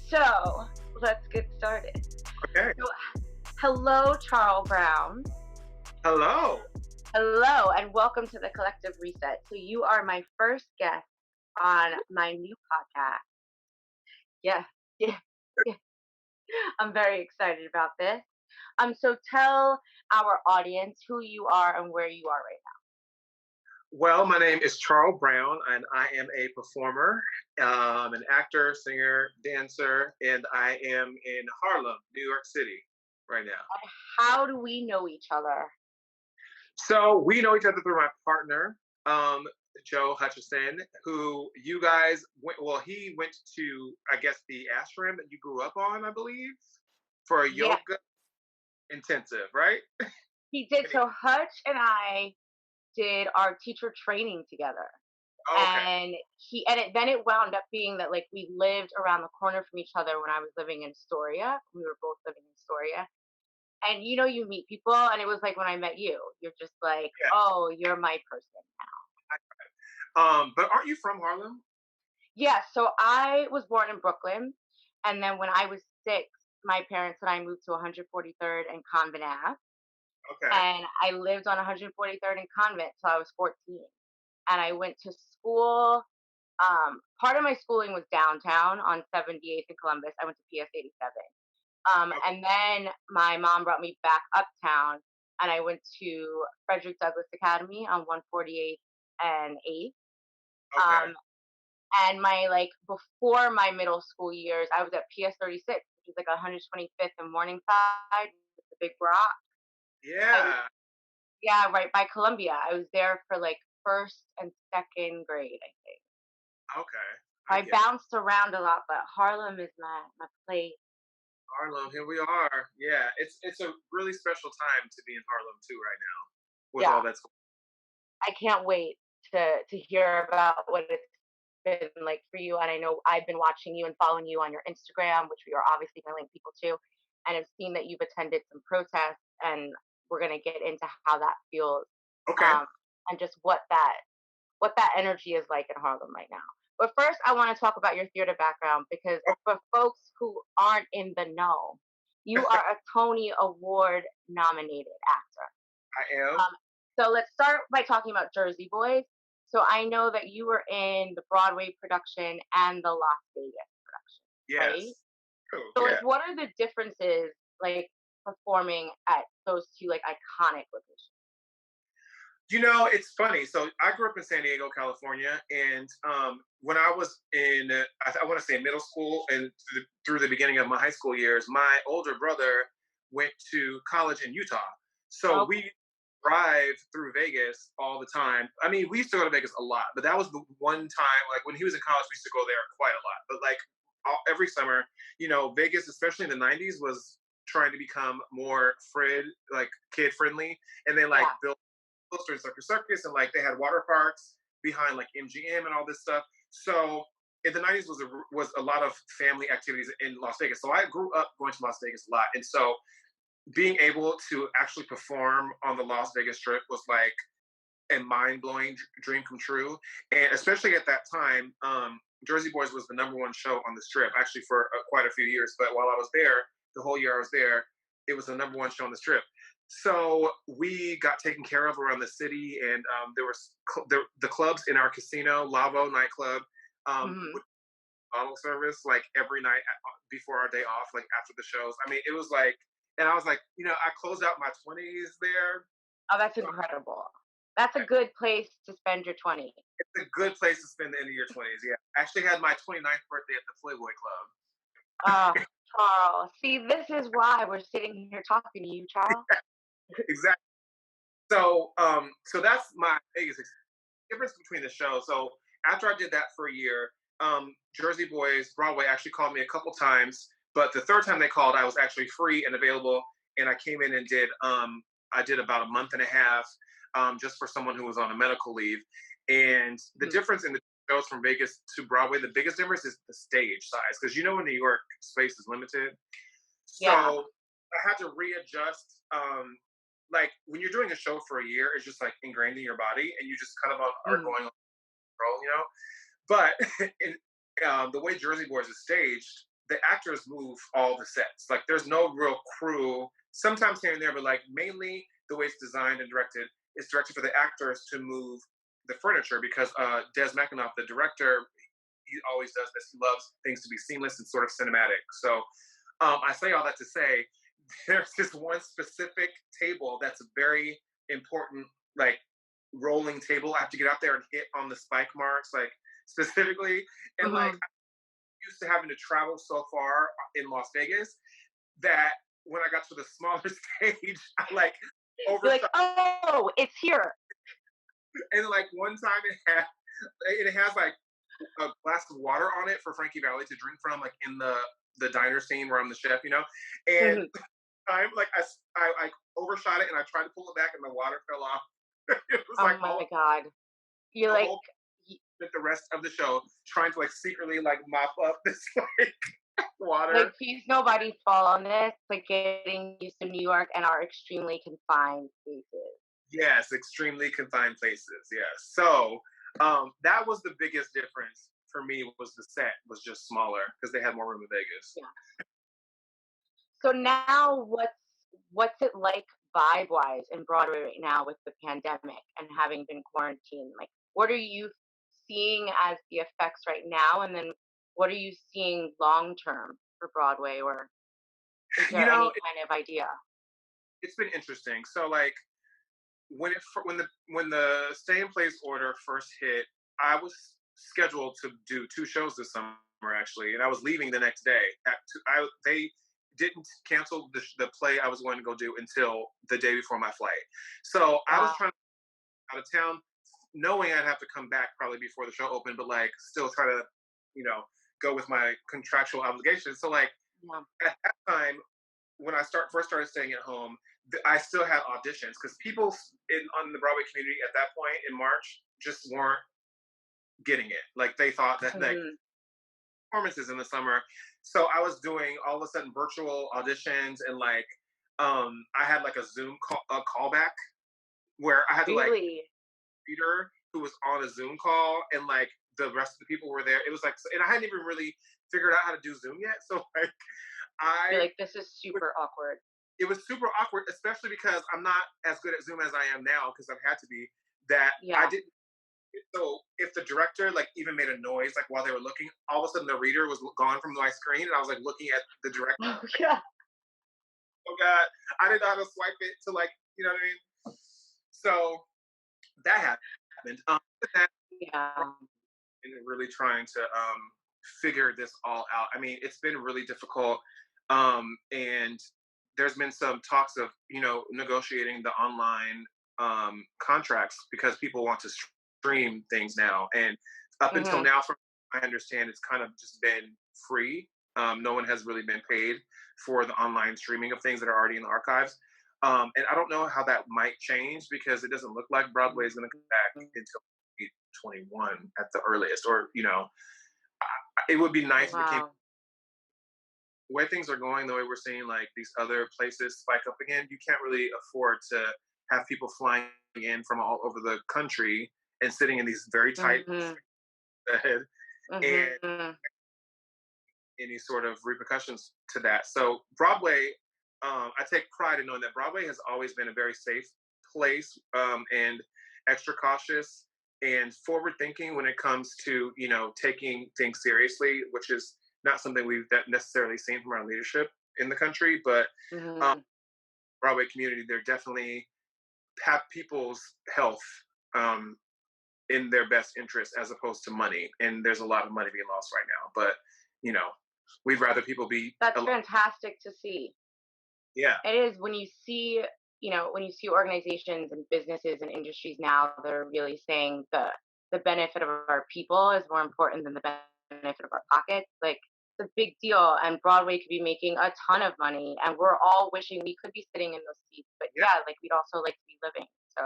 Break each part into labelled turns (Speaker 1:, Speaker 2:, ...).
Speaker 1: So let's get started.
Speaker 2: Okay.
Speaker 1: So, hello, Charl Brown.
Speaker 2: Hello.
Speaker 1: Hello, and welcome to the Collective Reset. So you are my first guest on my new podcast. Yeah, yeah, yeah. I'm very excited about this. So tell our audience who you are and where you are right
Speaker 2: Well, my name is Charl Brown, and I am a performer, an actor, singer, dancer, and I am in Harlem, New York City, right now.
Speaker 1: now. How do we know each other?
Speaker 2: So we know each other through my partner, Joe Hutchison, who you guys went. Well, he went to, I guess, the ashram that you grew up on, I believe, for a
Speaker 1: Yeah,
Speaker 2: yoga intensive, right?
Speaker 1: he did. So Hutch and I did our teacher training together.
Speaker 2: Oh, okay.
Speaker 1: Then it wound up being that like we lived around the corner from each other when I was living in Astoria. We were both living in Astoria. And you meet people and it was like when I met you. You're just like,
Speaker 2: Yeah.
Speaker 1: oh, you're my person.
Speaker 2: But aren't you from Harlem?
Speaker 1: Yeah, so I was born in Brooklyn, and then when I was 6, my parents and I moved to 143rd and Convent Ave,
Speaker 2: Okay.
Speaker 1: and I lived on 143rd and Convent till I was 14. And I went to school. Part of my schooling was downtown on 78th and Columbus. I went to PS 87.
Speaker 2: Okay.
Speaker 1: And then my mom brought me back uptown, and I went to Frederick Douglass Academy on 148th and 8th.
Speaker 2: Okay.
Speaker 1: Um, and my like before my middle school years, I was at PS 36, which is like 125th and Morningside, with the big rock. I was
Speaker 2: Yeah.
Speaker 1: Yeah, right by Columbia. I was there for like first and second grade, I think.
Speaker 2: Okay. I
Speaker 1: I
Speaker 2: get it.
Speaker 1: bounced around a lot, but Harlem is my place.
Speaker 2: Harlem, here we are. Yeah, it's a really special time to be in Harlem too right now with
Speaker 1: Yeah,
Speaker 2: all that's
Speaker 1: I can't wait to hear about what it's been like for you. And I know I've been watching you and following you on your Instagram, which we are obviously going to link people to, and I've seen that you've attended some protests, and we're going to get into how that feels,
Speaker 2: okay.
Speaker 1: um, and just what that energy is like in Harlem right now. But first, I want to talk about your theater background because
Speaker 2: Oh,
Speaker 1: for folks who aren't in the know, you are a Tony Award nominated actor.
Speaker 2: I am.
Speaker 1: Um, so let's start by talking about Jersey Boys. So I know that you were in the Broadway production and the Las Vegas production, right?
Speaker 2: Yes. Oh,
Speaker 1: So like,
Speaker 2: yeah.
Speaker 1: what are the differences like performing at those two like iconic locations?
Speaker 2: It's funny. So I grew up in San Diego, California, and when I was in, I want to say middle school and through the beginning of my high school years, my older brother went to college in Utah. So
Speaker 1: Okay,
Speaker 2: we drive through Vegas all the time. I mean, we used to go to Vegas a lot, but that was the one time, like when he was in college, we used to go there quite a lot. But like every summer, Vegas, especially in the '90s, was trying to become more like kid friendly, and they like
Speaker 1: yeah,
Speaker 2: built closer to Circus and like they had water parks behind like MGM and all this stuff. So in the '90s was a lot of family activities in Las Vegas. So I grew up going to Las Vegas a lot, and so being able to actually perform on the Las Vegas Strip was like a mind blowing dream come true. And especially at that time, Jersey Boys was the #1 show on the Strip, actually for quite a few years. But while I was there, the whole year I was there, it was the #1 show on the Strip. So we got taken care of around the city, and there was the clubs in our casino, Lavo nightclub,
Speaker 1: hmm
Speaker 2: with bottle service like every night before our day off, like after the shows. I mean, it was like, and I was like, I closed out my 20s there.
Speaker 1: oh, that's incredible. That's a good place to spend your 20.
Speaker 2: It's a good place to spend the end of your 20s. Yeah, I actually had my 29th birthday at the Playboy Club.
Speaker 1: Oh, Charles. See, this is why we're sitting here talking to you, Charles.
Speaker 2: Exactly. So that's my biggest difference between the shows. So after I did that for a year, Jersey Boys Broadway actually called me a couple times, but the third time they called, I was actually free and available, and I came in and did I did about a month and a half, just for someone who was on a medical leave. And the
Speaker 1: Mhm.
Speaker 2: difference in the shows from Vegas to Broadway, the biggest difference is the stage size, because in New York space is limited.
Speaker 1: Yeah.
Speaker 2: So I had to readjust. Like when you're doing a show for a year, it's just like ingrained in your body, and you just kind of are
Speaker 1: Mhm.
Speaker 2: going on roll, you know. But in, the way Jersey Boys is staged, the actors move all the sets. Like there's no real crew. Sometimes here and there, but like mainly the way it's designed and directed, it's directed for the actors to move the furniture because Des McAnuff, the director, he always does this. He loves things to be seamless and sort of cinematic. So I say all that to say there's this one specific table that's a very important, like rolling table. I have to get out there and hit on the spike marks, like specifically. And like
Speaker 1: Mhm.
Speaker 2: I'm used to having to travel so far in Las Vegas that when I got to the smaller stage, I like
Speaker 1: You're like,
Speaker 2: overshot.
Speaker 1: "Oh, it's here."
Speaker 2: And like one time it has like a glass of water on it for Frankie Valley to drink from, like in the diner scene where I'm the chef, you know. And
Speaker 1: Mhm.
Speaker 2: I'm like I overshot it and I tried to pull it back and the water fell off. It was
Speaker 1: Oh
Speaker 2: like
Speaker 1: my
Speaker 2: all
Speaker 1: god. You're
Speaker 2: the
Speaker 1: like
Speaker 2: whole the rest of the show trying to like secretly like mop up this like water.
Speaker 1: please nobody fall on this, like getting used to New York and our extremely confined spaces.
Speaker 2: Yes, extremely confined places. Yes. So that was the biggest difference for me was the set was just smaller because they had more room in Vegas.
Speaker 1: Yeah. So now what's it like vibe wise in Broadway right now with the pandemic and having been quarantined? Like what are you seeing as the effects right now, and then what are you seeing long term for Broadway, or is
Speaker 2: You
Speaker 1: there
Speaker 2: know,
Speaker 1: any kind of idea?
Speaker 2: it's been interesting. So like when the stay in place order first hit, I was scheduled to do two shows this summer actually, and I was leaving the next day. They didn't cancel the play I was going to go do until the day before my flight. So I was
Speaker 1: Wow.
Speaker 2: trying to out of town, knowing I'd have to come back probably before the show opened, but like still try to, you know, go with my contractual obligations. So like
Speaker 1: Yeah.
Speaker 2: at that time, when I first started staying at home, I still had auditions because people on the Broadway community at that point in March just weren't getting it. Like they thought that like
Speaker 1: Hmm.
Speaker 2: performances in the summer. So I was doing all of a sudden virtual auditions and like I had like a Zoom a callback where I had to like
Speaker 1: Really?
Speaker 2: reader who was on a Zoom call and like the rest of the people were there. It was like and I hadn't even really figured out how to do Zoom yet. So like
Speaker 1: You're
Speaker 2: I
Speaker 1: like, this is super awkward.
Speaker 2: it was super awkward, especially because I'm not as good at Zoom as I am now because I've had to be. That I
Speaker 1: Yeah.
Speaker 2: didn't. So if the director like even made a noise like while they were looking, all of a sudden the reader was gone from my screen, and I was like looking at the director.
Speaker 1: Oh yeah.
Speaker 2: Oh God, I didn't know how to swipe it to like you know what I mean. So that happened. That
Speaker 1: Yeah.
Speaker 2: and really trying to figure this all out. I mean, it's been really difficult, and there's been some talks of negotiating the online contracts because people want to stream things now. And up until
Speaker 1: Hmm.
Speaker 2: now, from I understand, it's kind of just been free. No one has really been paid for the online streaming of things that are already in the archives. And I don't know how that might change because it doesn't look like Broadway is going to come back until 21 at the earliest, or it would be nice if it came
Speaker 1: Wow.
Speaker 2: the way things are going, the way we're seeing like these other places spike up again. You can't really afford to have people flying in from all over the country and sitting in these very tight
Speaker 1: Hmm.
Speaker 2: bed and
Speaker 1: Hmm.
Speaker 2: any sort of repercussions to that. So Broadway, I take pride in knowing that Broadway has always been a very safe place, and extra cautious and forward thinking when it comes to taking things seriously, which is not something we've necessarily seen from our leadership in the country. But um,
Speaker 1: Hmm.
Speaker 2: Broadway community, they're definitely have people's health um, in their best interest as opposed to money. And there's a lot of money being lost right now. But you know, we'd rather people be
Speaker 1: That's
Speaker 2: alive.
Speaker 1: fantastic to see.
Speaker 2: Yeah,
Speaker 1: It is when you see, when you see organizations and businesses and industries now that are really saying the benefit of our people is more important than the benefit of our pockets. Like it's a big deal, and Broadway could be making a ton of money, and we're all wishing we could be sitting in those seats. But
Speaker 2: yeah,
Speaker 1: yeah, like we'd also like to be living. So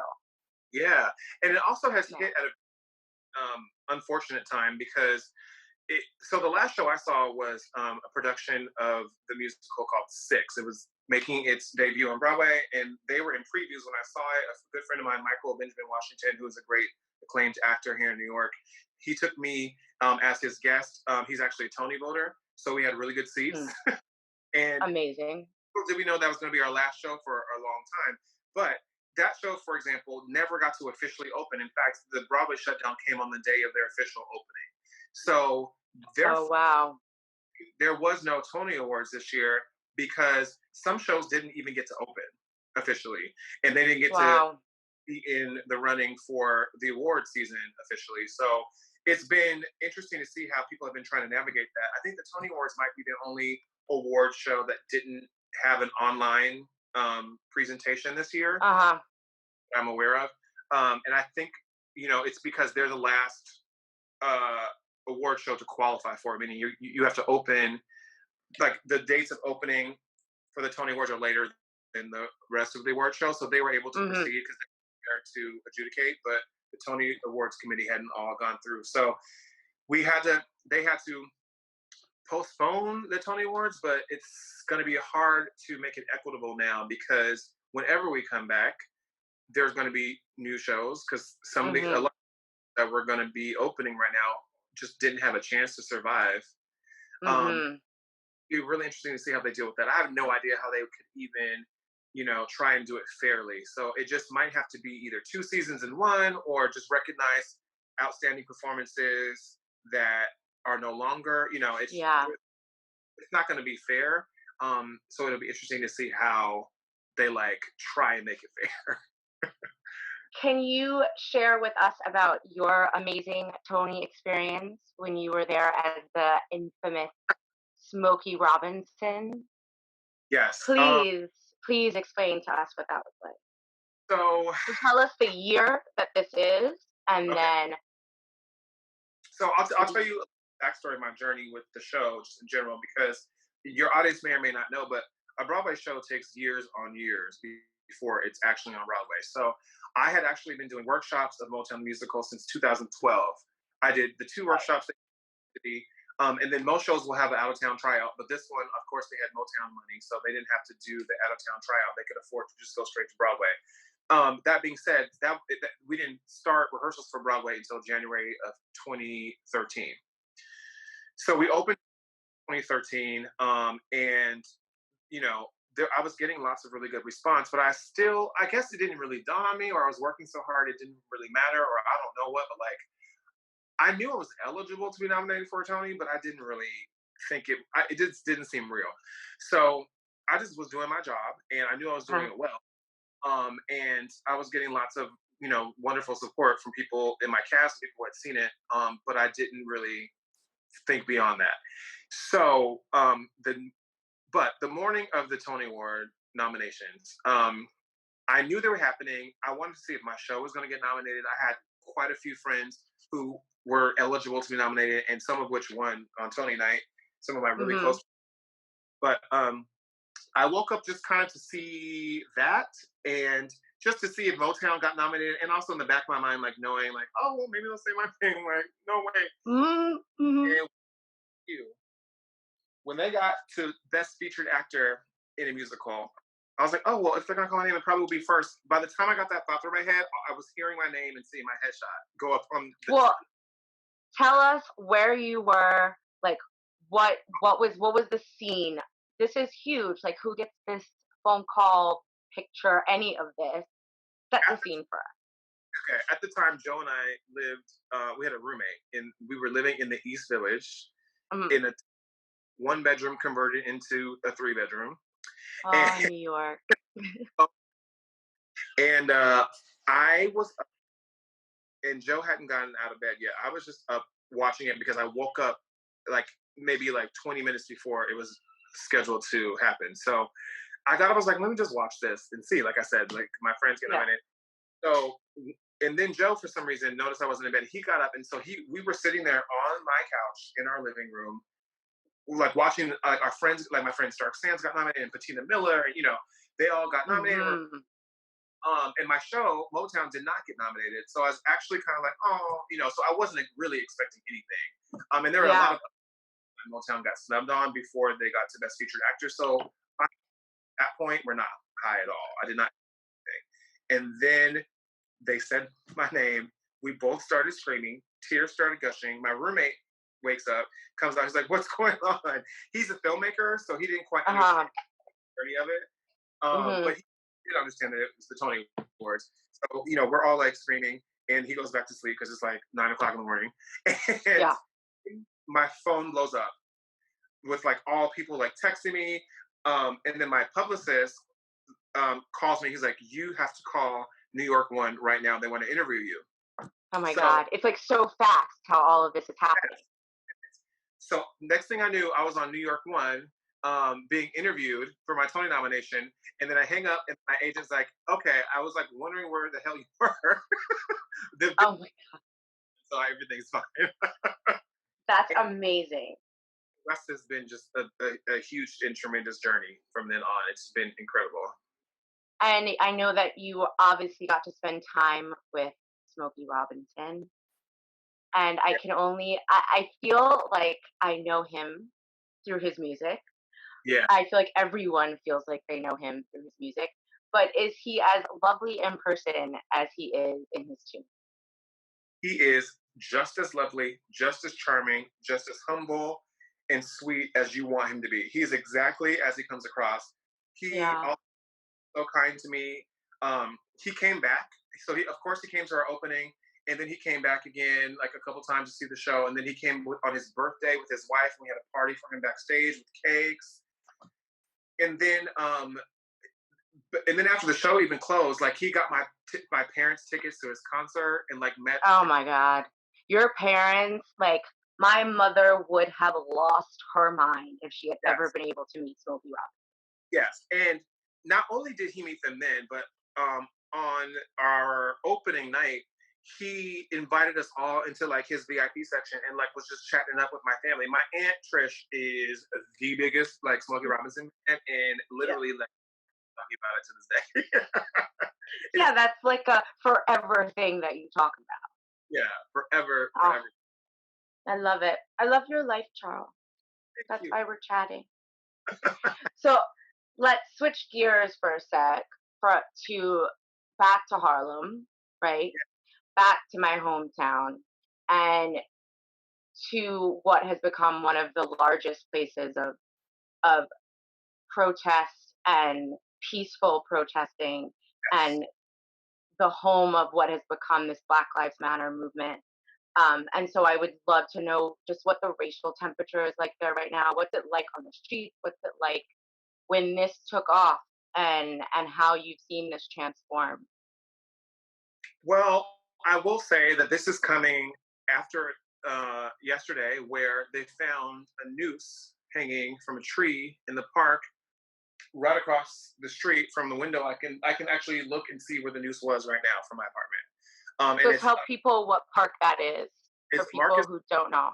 Speaker 2: yeah. And it also has
Speaker 1: yeah.
Speaker 2: hit at a unfortunate time because so the last show I saw was a production of the musical called Six. It was making its debut on Broadway, and they were in previews when I saw it. A good friend of mine, Michael Benjamin Washington, who is a great acclaimed actor here in New York, he took me as his guest. He's actually a Tony voter, so we had really good seats.
Speaker 1: Mm,
Speaker 2: And
Speaker 1: amazing.
Speaker 2: little did we know that was going to be our last show for a long time. But that show, for example, never got to officially open. In fact, the Broadway shutdown came on the day of their official opening. So
Speaker 1: Oh,
Speaker 2: therefore,
Speaker 1: wow.
Speaker 2: there was no Tony Awards this year because some shows didn't even get to open officially, and they didn't get to
Speaker 1: Wow.
Speaker 2: be in the running for the award season officially. So it's been interesting to see how people have been trying to navigate that. I think the Tony Awards might be the only award show that didn't have an online presentation this year
Speaker 1: Uh-huh.
Speaker 2: I'm aware of. And I think, it's because they're the last award show to qualify for it, meaning you have to open, like the dates of opening for the Tony Awards are later than the rest of the award show. So they were able to
Speaker 1: Hmm.
Speaker 2: proceed because they were there to adjudicate, but the Tony Awards committee hadn't all gone through. So they had to postpone the Tony Awards, but it's going to be hard to make it equitable now because whenever we come back, there's going to be new shows because a
Speaker 1: Hmm.
Speaker 2: lot that we're going to be opening right now just didn't have a chance to survive. Um,
Speaker 1: Hmm.
Speaker 2: it'd be really interesting to see how they deal with that. I have no idea how they could even, try and do it fairly. So it just might have to be either two seasons in one or just recognize outstanding performances that are no longer,
Speaker 1: Yeah.
Speaker 2: it's not going to be fair. So it'll be interesting to see how they try and make it fair.
Speaker 1: Can you share with us about your amazing Tony experience when you were there as the infamous Smokey Robinson?
Speaker 2: Yes.
Speaker 1: Please, please explain to us what that was like.
Speaker 2: So
Speaker 1: So tell us the year that this is, and
Speaker 2: okay.
Speaker 1: then
Speaker 2: So I'll
Speaker 1: the
Speaker 2: tell you a backstory of my journey with the show, just in general, because your audience may or may not know, but a Broadway show takes years on years before it's actually on Broadway. So I had actually been doing workshops of Motown musical since 2012. I did the two workshops, and then most shows will have an out of town tryout, but this one, of course, they had Motown money, so they didn't have to do the out of town tryout. They could afford to just go straight to Broadway. That being said, we didn't start rehearsals for Broadway until January of 2013. So we opened 2013, and I was getting lots of really good response, but I guess it didn't really dawn on me, or I was working so hard it didn't really matter, or I don't know what, but I knew I was eligible to be nominated for a Tony, but I didn't really think it just didn't seem real. So I just was doing my job, and I knew I was doing
Speaker 1: uh,
Speaker 2: it well. And I was getting lots of wonderful support from people in my cast, people who had seen it, but I didn't really think beyond that. So the morning of the Tony Award nominations, I knew they were happening. I wanted to see if my show was going to get nominated. I had quite a few friends who were eligible to be nominated, and some of which won on Tony night. Some of my really
Speaker 1: mm-hmm.
Speaker 2: close, but I woke up just kind of to see that and just to see if Motown got nominated, and also in the back of my mind, knowing, oh, well, maybe they'll say my thing. No way.
Speaker 1: Mm-hmm.
Speaker 2: And you, when they got to Best Featured Actor in a Musical, I was like, oh, well, if they're going to call my name, it probably will be first. By the time I got that thought through my head, I was hearing my name and seeing my headshot go up on the.
Speaker 1: Well, tell us where you were, like what was the scene? This is huge. Like, who gets this phone call, picture, any of this? Set the
Speaker 2: At
Speaker 1: scene for us.
Speaker 2: at the time, Joe and I lived. We had a roommate, and we were living in the East Village
Speaker 1: Mhm.
Speaker 2: in a one bedroom converted into a three bedroom, and
Speaker 1: Oh, New York.
Speaker 2: and I was, and Joe hadn't gotten out of bed yet. I was just up watching it because I woke up maybe 20 minutes before it was scheduled to happen. So I got up. I was like, let me just watch this and see. Like I said, my friends get
Speaker 1: Yeah.
Speaker 2: nominated. So, and then Joe, for some reason, noticed I wasn't in bed. He got up, and so we were sitting there on my couch in our living room, watching our friends, my friend Stark Sands got nominated, and Patina Miller, they all got nominated.
Speaker 1: Hmm.
Speaker 2: And my show Motown did not get nominated, so I was actually kind of oh, so I wasn't really expecting anything. And there were a lot
Speaker 1: Yeah.
Speaker 2: of Motown got snubbed on before they got to Best Featured Actor, so At that point, we're not high at all. I did not. And then they said my name. We both started screaming. Tears started gushing. My roommate wakes up, comes out. He's like, "What's going on?" He's a filmmaker, so he didn't quite understand any of it. But he did understand that it was the Tony Awards. So, we're all like screaming, and he goes back to sleep because it's like 9 o'clock in the morning. And my phone blows up with like all people like texting me. And then my publicist calls me. He's like, "You have to call New York One right now. They want to interview you."
Speaker 1: Oh my God. It's like so fast how all of this is happening.
Speaker 2: So next thing I knew, I was on New York One, being interviewed for my Tony nomination. And then I hang up and my agent's like, "Okay, I was like wondering where the hell you were."
Speaker 1: Oh my God.
Speaker 2: So everything's fine.
Speaker 1: That's amazing.
Speaker 2: West has been just a huge and tremendous journey from then on. It's been incredible.
Speaker 1: And I know that you obviously got to spend time with Smokey Robinson. And I feel like I know him through his music.
Speaker 2: Yeah.
Speaker 1: I feel like everyone feels like they know him through his music. But is he as lovely in person as he is in his tune?
Speaker 2: He is just as lovely, just as charming, just as humble and sweet as you want him to be. He is exactly as he comes across. He also so kind to me. He came back. So of course he came to our opening, and then he came back again like a couple times to see the show. And then he came on his birthday with his wife, and we had a party for him backstage with cakes. And then after the show even closed, like he got my parents' tickets to his concert and like met.
Speaker 1: Oh my God. Your parents, like my mother would have lost her mind if she had ever been able to meet Smokey Robinson.
Speaker 2: Yes. And not only did he meet them then, but on our opening night, he invited us all into like his VIP section and like was just chatting up with my family. My aunt Trish is the biggest like Smokey Robinson fan, and literally like talking about it to this day.
Speaker 1: Yeah, that's like a forever thing that you talk about.
Speaker 2: Yeah, forever.
Speaker 1: I love it. I love your life, Charl. That's why we're chatting. So let's switch gears for a sec to back to Harlem, right? Back to my hometown and to what has become one of the largest places of protest and peaceful protesting and the home of what has become this Black Lives Matter movement. And so I would love to know just what the racial temperature is like there right now. What's it like on the streets? What's it like when this took off, and how you've seen this transform?
Speaker 2: Well, I will say that this is coming after yesterday, where they found a noose hanging from a tree in the park right across the street from the window. I can actually look and see where the noose was right now from my apartment.
Speaker 1: So tell people what park that is for people who don't know.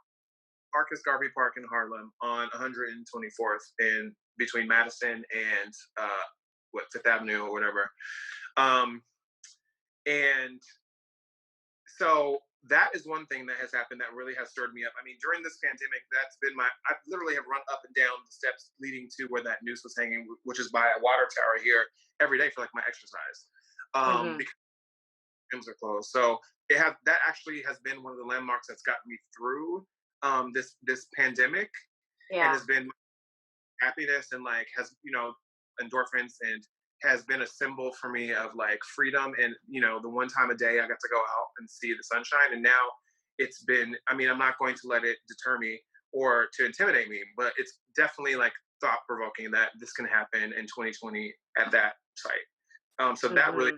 Speaker 2: Marcus Garvey Park in Harlem on 124th in between Madison and Fifth Avenue or whatever. And so that is one thing that has happened that really has stirred me up. I mean, during this pandemic, that's been I literally have run up and down the steps leading to where that noose was hanging, which is by a water tower here every day for like my exercise. Because gyms are closed. So that actually has been one of the landmarks that's gotten me through this pandemic. And has been happiness and like has endorphins, and has been a symbol for me of like freedom. And the one time a day I got to go out and see the sunshine. And now it's been, I mean, I'm not going to let it deter me or to intimidate me, but it's definitely like thought provoking that this can happen in 2020 at that site. So that really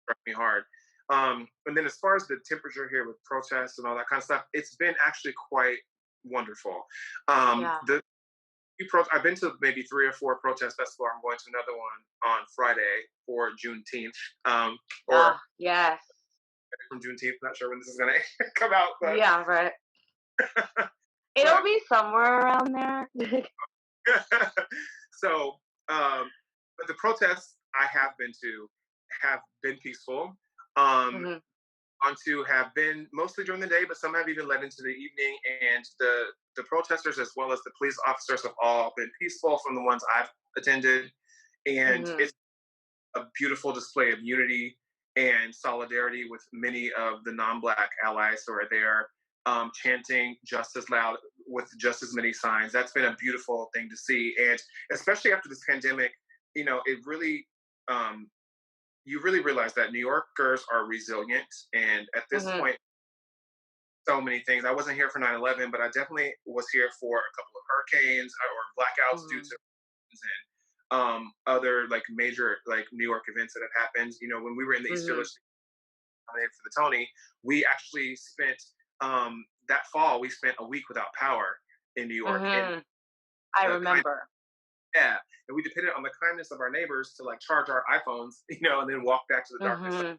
Speaker 2: struck me hard. And then as far as the temperature here with protests and all that kind of stuff, it's been actually quite wonderful. I've been to maybe 3 or 4 protests thus far. I'm going to another one on Friday for Juneteenth.
Speaker 1: Yes.
Speaker 2: From Juneteenth. Not sure when this is going to come out. But...
Speaker 1: Yeah, right. It'll be somewhere around there.
Speaker 2: So, but the protests I have been to have been peaceful. Have been mostly during the day, but some have even led into the evening. And the protesters, as well as the police officers, have all been peaceful from the ones I've attended. And
Speaker 1: Mm-hmm.
Speaker 2: it's a beautiful display of unity and solidarity with many of the non-Black allies who are there, chanting just as loud with just as many signs. That's been a beautiful thing to see, and especially after this pandemic, it really, you really realize that New Yorkers are resilient, and at this
Speaker 1: Mm-hmm.
Speaker 2: point, so many things. I wasn't here for 9/11, but I definitely was here for a couple of hurricanes or blackouts due
Speaker 1: Mm-hmm.
Speaker 2: to and other like major like New York events that have happened. When we were in the East
Speaker 1: Mm-hmm.
Speaker 2: Village nominated for the Tony, we actually spent that fall. We spent a week without power in New York, and
Speaker 1: Mm-hmm. I
Speaker 2: the kind
Speaker 1: remember.
Speaker 2: yeah, and we depended on the kindness of our neighbors to like charge our iPhones, and then walk back to the darkness. So,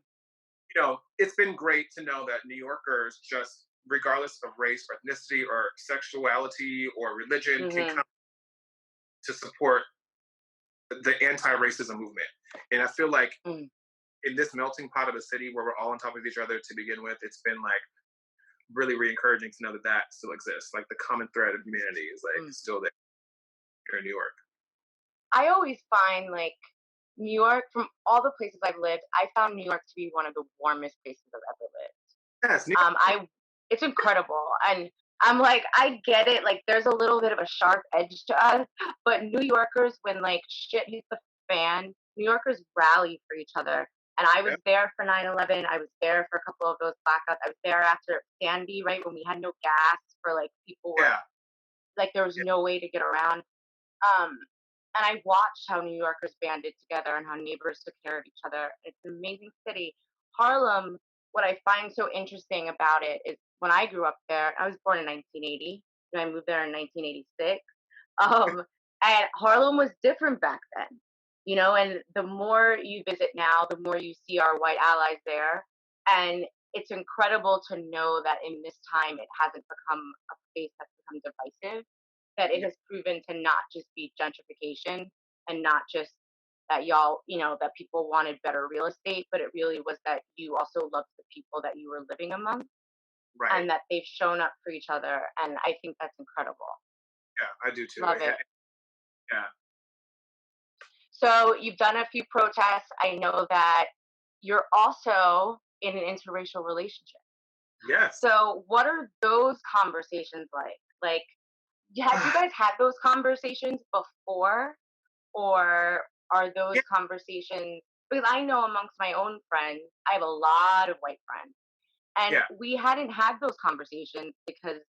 Speaker 1: Mm-hmm.
Speaker 2: it's been great to know that New Yorkers, just regardless of race or ethnicity or sexuality or religion, can
Speaker 1: Mm-hmm.
Speaker 2: come to support the anti-racism movement. And I feel like
Speaker 1: Mm-hmm.
Speaker 2: in this melting pot of a city where we're all on top of each other to begin with, it's been like really encouraging to know that that still exists. Like the common thread of humanity is like still there here in New York.
Speaker 1: I always find like New York, from all the places I've lived, I found New York to be one of the warmest places I've ever lived.
Speaker 2: Yes, New
Speaker 1: I It's incredible, and I'm like, I get it. Like, there's a little bit of a sharp edge to us, but New Yorkers, when like shit hits the fan, New Yorkers rally for each other. And I was
Speaker 2: York.
Speaker 1: there for 9/11. I was there for a couple of those blackouts. I was there after Sandy, right when we had no gas for like people were
Speaker 2: Yeah,
Speaker 1: like there was
Speaker 2: yeah,
Speaker 1: no way to get around. Um, and I watched how New Yorkers banded together and how neighbors took care of each other. It's an amazing city. Harlem, what I find so interesting about it is when I grew up there, I was born in 1980, and I moved there in 1986. And Harlem was different back then, and the more you visit now, the more you see our white allies there. And it's incredible to know that in this time, it hasn't become a place that's become divisive, that it
Speaker 2: yeah,
Speaker 1: has proven to not just be gentrification and not just that y'all, that people wanted better real estate, but it really was that you also loved the people that you were living among
Speaker 2: right.
Speaker 1: and that they've shown up for each other. And I think that's incredible.
Speaker 2: Yeah, I do too.
Speaker 1: Love it.
Speaker 2: Yeah.
Speaker 1: So you've done a few protests. I know that you're also in an interracial relationship.
Speaker 2: Yes.
Speaker 1: So what are those conversations like? Like, have you guys had those conversations before? Or are those
Speaker 2: Yeah.
Speaker 1: conversations, because I know amongst my own friends, I have a lot of white friends, and
Speaker 2: Yeah.
Speaker 1: we hadn't had those conversations because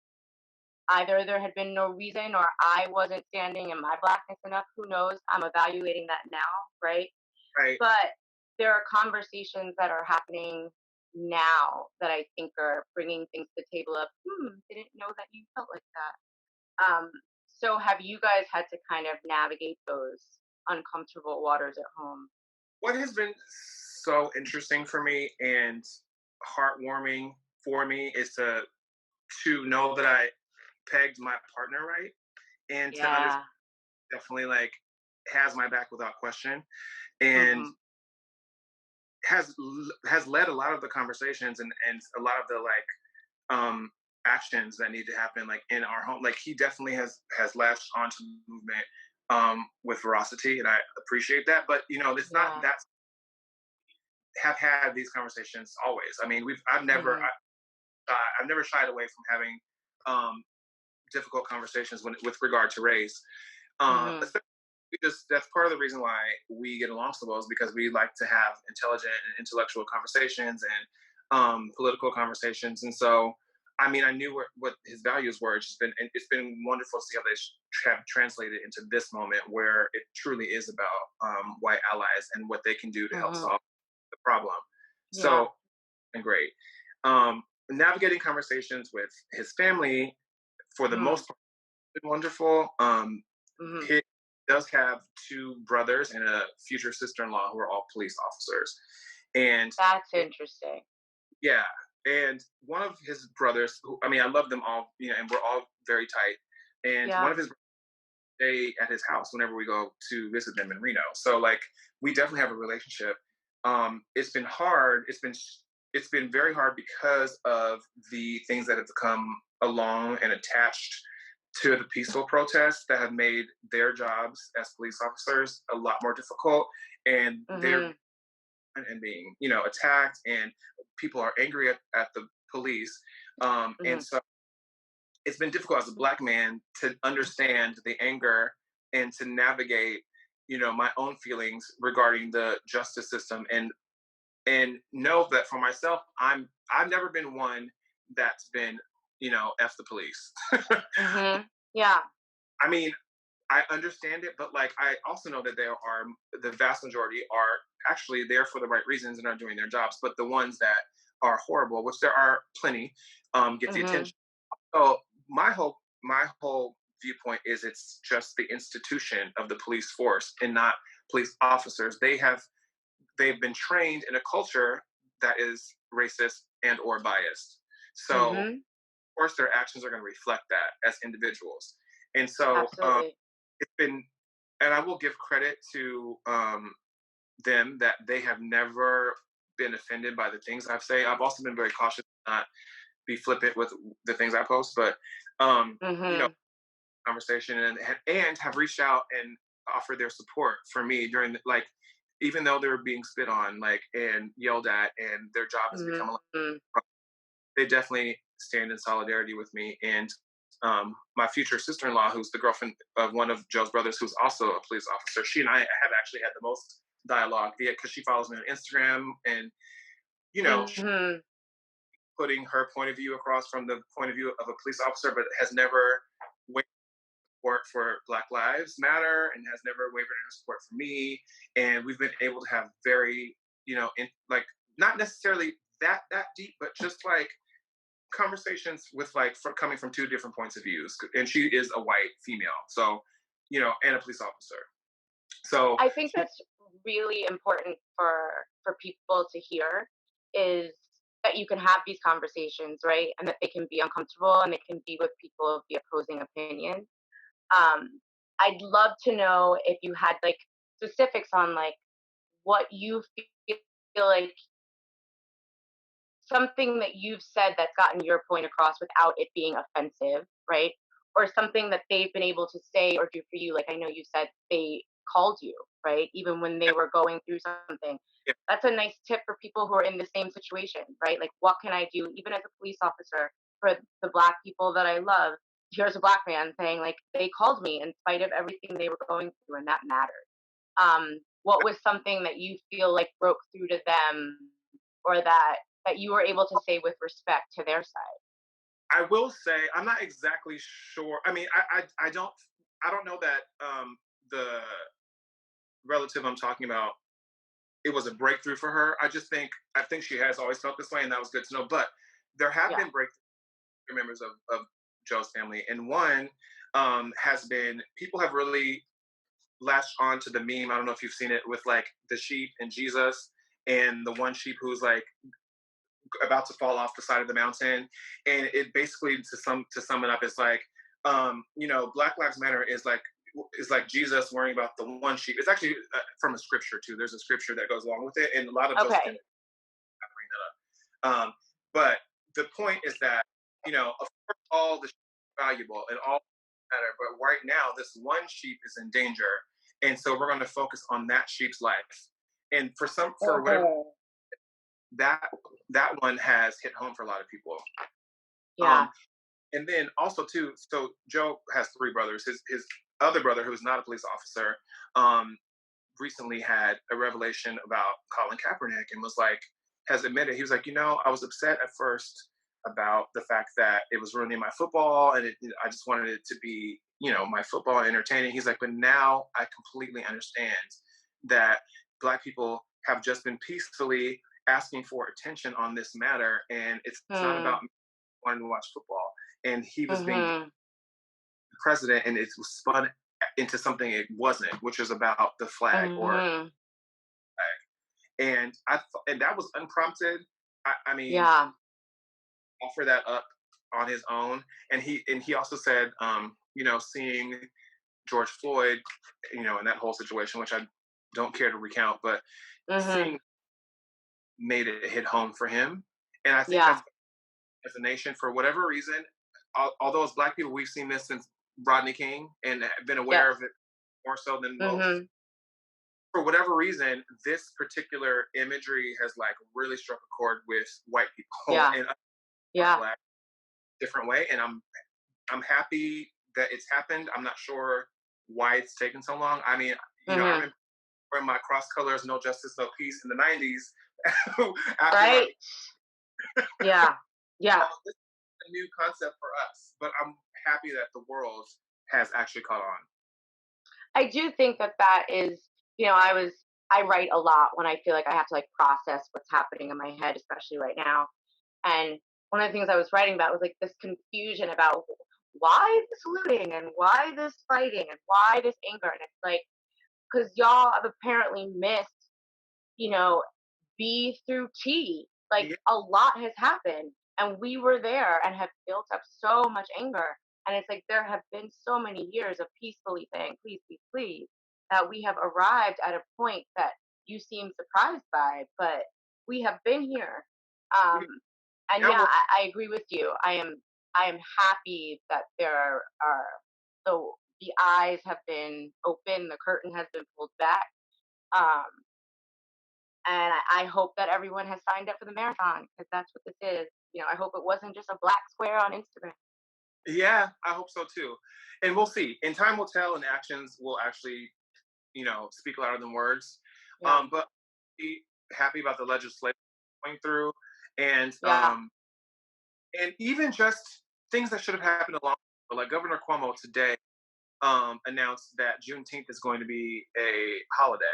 Speaker 1: either there had been no reason or I wasn't standing in my blackness enough. Who knows? I'm evaluating that now, right?
Speaker 2: Right.
Speaker 1: But there are conversations that are happening now that I think are bringing things to the table of, didn't know that you felt like that. So have you guys had to kind of navigate those uncomfortable waters at home?
Speaker 2: What has been so interesting for me and heartwarming for me is to know that I pegged my partner right, and to understand
Speaker 1: Yeah.
Speaker 2: definitely like has my back without question, and
Speaker 1: Mhm.
Speaker 2: has led a lot of the conversations and a lot of the like actions that need to happen like in our home. Like he definitely has latched onto the movement with veracity, and I appreciate that. But it's not
Speaker 1: Yeah.
Speaker 2: that have had these conversations always. I mean,
Speaker 1: Mhm.
Speaker 2: I've never shied away from having um, difficult conversations with regard to race.
Speaker 1: Mhm.
Speaker 2: Especially that's part of the reason why we get along so well is because we like to have intelligent and intellectual conversations and political conversations. And so, I mean, I knew what his values were. It's been wonderful to see how they have translated into this moment where it truly is about white allies and what they can do to help
Speaker 1: Mhm.
Speaker 2: solve the problem.
Speaker 1: Yeah.
Speaker 2: So, and great. Navigating conversations with his family for the
Speaker 1: Mhm.
Speaker 2: most part has been wonderful.
Speaker 1: Mhm.
Speaker 2: He does have two brothers and a future sister-in-law who are all police officers, and
Speaker 1: That's interesting.
Speaker 2: yeah, and one of his brothers, who I mean, I love them all, and we're all very tight. And one
Speaker 1: Yeah.
Speaker 2: of his stay at his house whenever we go to visit them in Reno. So like we definitely have a relationship. It's been hard. It's been very hard because of the things that have come along and attached to the peaceful protests that have made their jobs as police officers a lot more difficult, and they're
Speaker 1: Mhm.
Speaker 2: and being, attacked, and people are angry at the police. And
Speaker 1: Mhm.
Speaker 2: so it's been difficult as a black man to understand the anger and to navigate, my own feelings regarding the justice system, and know that for myself, I've never been one that's been, f the police.
Speaker 1: Mhm. Yeah.
Speaker 2: I mean, I understand it, but like I also know that the vast majority are actually there for the right reasons and are doing their jobs. But the ones that are horrible, which there are plenty, get the
Speaker 1: Mhm.
Speaker 2: attention. So my whole viewpoint is it's just the institution of the police force and not police officers. They've been trained in a culture that is racist and or biased. So of
Speaker 1: Mhm.
Speaker 2: course their actions are going to reflect that as individuals. And so
Speaker 1: Absolutely.
Speaker 2: it's been, and I will give credit to them that they have never been offended by the things I've say. I've also been very cautious to not be flippant with the things I post, but um, you know,
Speaker 1: Mhm.
Speaker 2: conversation, and have reached out and offered their support for me during like, even though they were being spit on, like, and yelled at, and their job has become a lot,
Speaker 1: Mhm.
Speaker 2: they definitely stand in solidarity with me. And my future sister-in-law, who's the girlfriend of one of Joe's brothers, who's also a police officer, she and I have actually had the most dialogue via, because she follows me on Instagram, and
Speaker 1: Mhm.
Speaker 2: putting her point of view across from the point of view of a police officer, but has never wavered support for Black Lives Matter and has never wavered in her support for me. And we've been able to have very, like, not necessarily that deep, but just like conversations with like coming from two different points of views. And she is a white female, so and a police officer. So
Speaker 1: I think that's really important for people to hear is that you can have these conversations, right? And that they can be uncomfortable and they can be with people of the opposing opinion. I'd love to know if you had like specifics on like what you feel like something that you've said that's gotten your point across without it being offensive, right? Or something that they've been able to say or do for you. Like I know you said they called you, right? Even when they were going through something.
Speaker 2: yeah,
Speaker 1: That's a nice tip for people who are in the same situation, right? Like, what can I do, even as a police officer, for the Black people that I love? Here's a Black man saying, like, they called me in spite of everything they were going through, and that mattered. What was something that you feel like broke through to them, or that you were able to say with respect to their side?
Speaker 2: I will say I'm not exactly sure. I mean, I don't know that the relative I'm talking about, it was a breakthrough for her. I think she has always felt this way, and that was good to know. But there have
Speaker 1: Yeah.
Speaker 2: been breakthrough members of Joe's family, and one has been, people have really latched on to the meme. I don't know if you've seen it, with like the sheep and Jesus, and the one sheep who's like about to fall off the side of the mountain. And it basically, to sum it up, is like, Black Lives Matter is like Jesus worrying about the one sheep. It's actually from a scripture too. There's a scripture that goes along with it, and a lot of Joseph
Speaker 1: Okay.
Speaker 2: didn't bring that up. But the point is that, of course, all the sheep are valuable and all matter, but right now this one sheep is in danger, and so we're going to focus on that sheep's life. And for whatever,
Speaker 1: Mhm.
Speaker 2: that that one has hit home for a lot of people.
Speaker 1: Yeah.
Speaker 2: Um, and then also too, so Joe has three brothers. His other brother, who is not a police officer, um, recently had a revelation about Colin Kaepernick, and has admitted, he was like, I was upset at first about the fact that it was ruining my football, and I just wanted it to be, my football entertaining. He's like, but now I completely understand that Black people have just been peacefully asking for attention on this matter, and it's not about
Speaker 1: Mm.
Speaker 2: me wanting to watch football. And he was being
Speaker 1: Mhm.
Speaker 2: president, and it was spun into something it wasn't, which was about the flag, or
Speaker 1: Mhm.
Speaker 2: and that was unprompted. I mean,
Speaker 1: Yeah.
Speaker 2: offer that up on his own, and he also said, seeing George Floyd, in that whole situation, which I don't care to recount, but
Speaker 1: Mhm.
Speaker 2: seeing made it hit home for him. And I think that's,
Speaker 1: Yeah.
Speaker 2: as a nation, for whatever reason, although as Black people we've seen this since Rodney King and have been aware
Speaker 1: Yes.
Speaker 2: of it more so than most.
Speaker 1: Mhm.
Speaker 2: For whatever reason, this particular imagery has like really struck a chord with white people
Speaker 1: Yeah.
Speaker 2: and us who are
Speaker 1: Yeah.
Speaker 2: black different way. And I'm happy that it's happened. I'm not sure why it's taken so long. I mean, I
Speaker 1: Mhm.
Speaker 2: remember wearing my cross colors, no justice, no peace in the '90s after
Speaker 1: Right?
Speaker 2: Rodney.
Speaker 1: Yeah. Yeah.
Speaker 2: This is a new concept for us, but I'm happy that the world has actually caught on.
Speaker 1: I do think that that is, I write a lot when I feel like I have to like process what's happening in my head, especially right now. And one of the things I was writing about was like this confusion about why this looting and why this fighting and why this anger. And it's like, because y'all have apparently missed, you know, B through T. Like
Speaker 2: Yeah,
Speaker 1: a lot has happened, and we were there and have built up so much anger. And it's like there have been so many years of peacefully saying, please, please, please, that we have arrived at a point that you seem surprised by, but we have been here. Um, and
Speaker 2: yeah,
Speaker 1: yeah,
Speaker 2: well,
Speaker 1: I agree with you. I am happy that there are the eyes have been open, the curtain has been pulled back. Um, and I hope that everyone has signed up for the marathon because that's what this is. I hope it wasn't just a black square on Instagram.
Speaker 2: yeah, I hope so too. And we'll see. And time will tell, and actions will actually, speak louder than words.
Speaker 1: Yeah,
Speaker 2: But be happy about the legislation going through, and
Speaker 1: yeah,
Speaker 2: even just things that should have happened a long ago. Like Governor Cuomo today announced that Juneteenth is going to be a holiday.